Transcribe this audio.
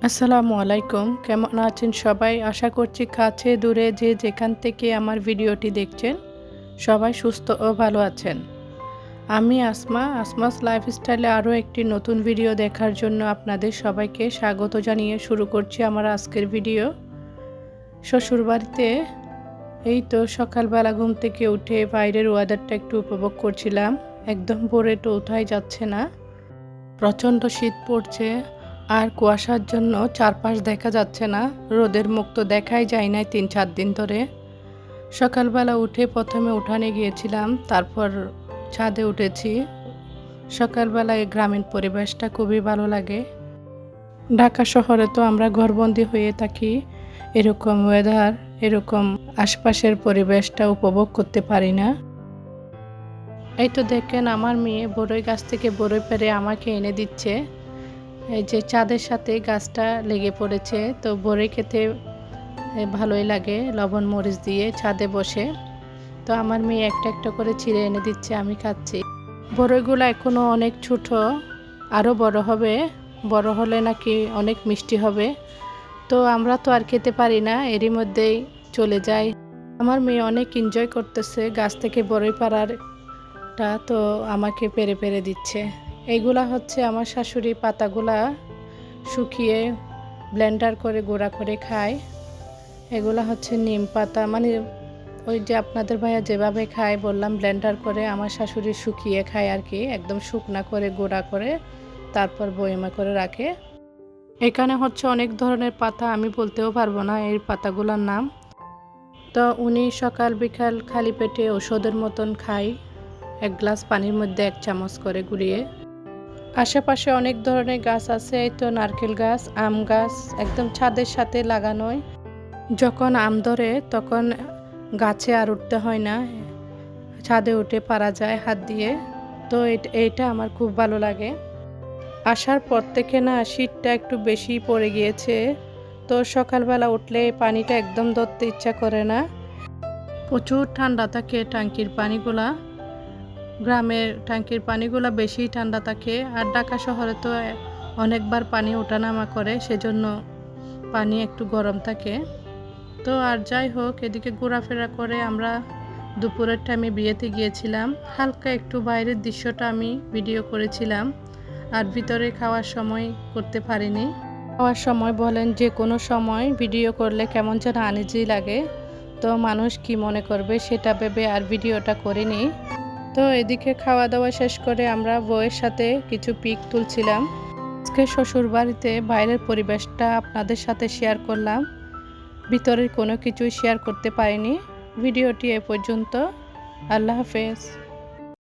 আসসালামু আলাইকুম। কেমন আছেন সবাই? আশা করছি কাছে দূরে যে যেখান থেকে আমার ভিডিওটি দেখছেন সবাই সুস্থ ও ভালো আছেন। আমি আসমাস লাইফস্টাইলে আরও একটি নতুন ভিডিও দেখার জন্য আপনাদের সবাইকে স্বাগত জানিয়ে শুরু করছি আমার আজকের ভিডিও। শ্বশুরবাড়িতে এই তো সকালবেলা ঘুম থেকে উঠে বাইরের ওয়েদারটা একটু উপভোগ করছিলাম। একদম ভোরে তো ওঠাই যাচ্ছে না, প্রচণ্ড শীত পড়ছে আর কুয়াশার জন্য চারপাশ দেখা যাচ্ছে না। রোদের মুখ তো দেখাই যায় না ৩-৪ দিন ধরে। সকালবেলা উঠে প্রথমে উঠানে গিয়েছিলাম, তারপর ছাদে উঠেছি। সকালবেলায় গ্রামীণ পরিবেশটা খুবই ভালো লাগে। ঢাকা শহরে তো আমরা ঘরবন্দি হয়ে থাকি, এরকম ওয়েদার, এরকম আশপাশের পরিবেশটা উপভোগ করতে পারি না। এই তো দেখেন আমার মেয়ে বড়ই গাছ থেকে বড়ই পেড়ে আমাকে এনে দিচ্ছে। এই যে চাঁদের সাথে গাছটা লেগে পড়েছে, তো বড়ই খেতে ভালোই লাগে লবণ মরিচ দিয়ে ছাদে বসে। তো আমার মেয়ে একটা একটা করে ছিঁড়ে এনে দিচ্ছে, আমি খাচ্ছি। বড়ইগুলো এখনো অনেক ছোট, আরও বড় হবে, বড় হলে নাকি অনেক মিষ্টি হবে। তো আমরা তো আর খেতে পারি না, এরই মধ্যেই চলে যায়। আমার মেয়ে অনেক এনজয় করতেছে গাছ থেকে বড়ই পাড়ারটা, তো আমাকে পেরে পেরে দিচ্ছে। এইগুলা হচ্ছে আমার শাশুড়ি পাতাগুলা শুকিয়ে ব্লেন্ডার করে গুঁড়া করে খায়। এগুলা হচ্ছে নিম পাতা, মানে ওই যে আপনাদের ভাইয়া যেভাবে খায় বললাম ব্লেন্ডার করে, আমার শাশুড়ি শুকিয়ে খায় আর কি, একদম শুকনা করে গুঁড়া করে তারপর বয়মে করে রাখে। এখানে হচ্ছে অনেক ধরনের পাতা, আমি বলতেও পারবো না এই পাতাগুলোর নাম। তো উনি সকাল বিকাল খালি পেটে ওষুধের মতন খায়, 1 গ্লাস পানির মধ্যে 1 চামচ করে গুলিয়ে। আশেপাশে অনেক ধরনের গাছ আছে, এই তো নারকেল গাছ, আম গাছ একদম ছাদের সাথে লাগানোই। যখন আম ধরে তখন গাছে আর উঠতে হয় না, ছাদে উঠে পারা যায় হাত দিয়ে। তো এইটা আমার খুব ভালো লাগে। আসার পর থেকে না শীতটা একটু বেশি পড়ে গিয়েছে, তো সকালবেলা উঠলে পানিটা একদম ধরতে ইচ্ছা করে না। প্রচুর ঠান্ডা থাকে ট্যাঙ্কির পানিগুলা, গ্রামের ট্যাঙ্কির পানিগুলো বেশি ঠান্ডা থাকে। আর ঢাকা শহরে তো অনেকবার পানি ওঠানামা করে, সেজন্য পানি একটু গরম থাকে। তো আর যাই হোক, এদিকে ঘোরাফেরা করে আমরা দুপুরের টাইমে বিয়েতে গিয়েছিলাম। হালকা একটু বাইরের দৃশ্যটা আমি ভিডিও করেছিলাম, আর ভিতরে খাওয়ার সময় করতে পারিনি। খাওয়ার সময় বলেন যে কোনো সময় ভিডিও করলে কেমন যেন আনইজি লাগে, তো মানুষ কি মনে করবে সেটা ভেবে আর ভিডিওটা করিনি। তো এদিকে খাওয়া দাওয়া শেষ করে আমরা বউয়ের সাথে কিছু পিক তুলছিলাম। আজকে শ্বশুর বাড়িতে বাইরের পরিবেশটা আপনাদের সাথে শেয়ার করলাম, ভিতরের কোনো কিছুই শেয়ার করতে পারিনি। ভিডিওটি এ পর্যন্ত। আল্লাহ হাফেজ।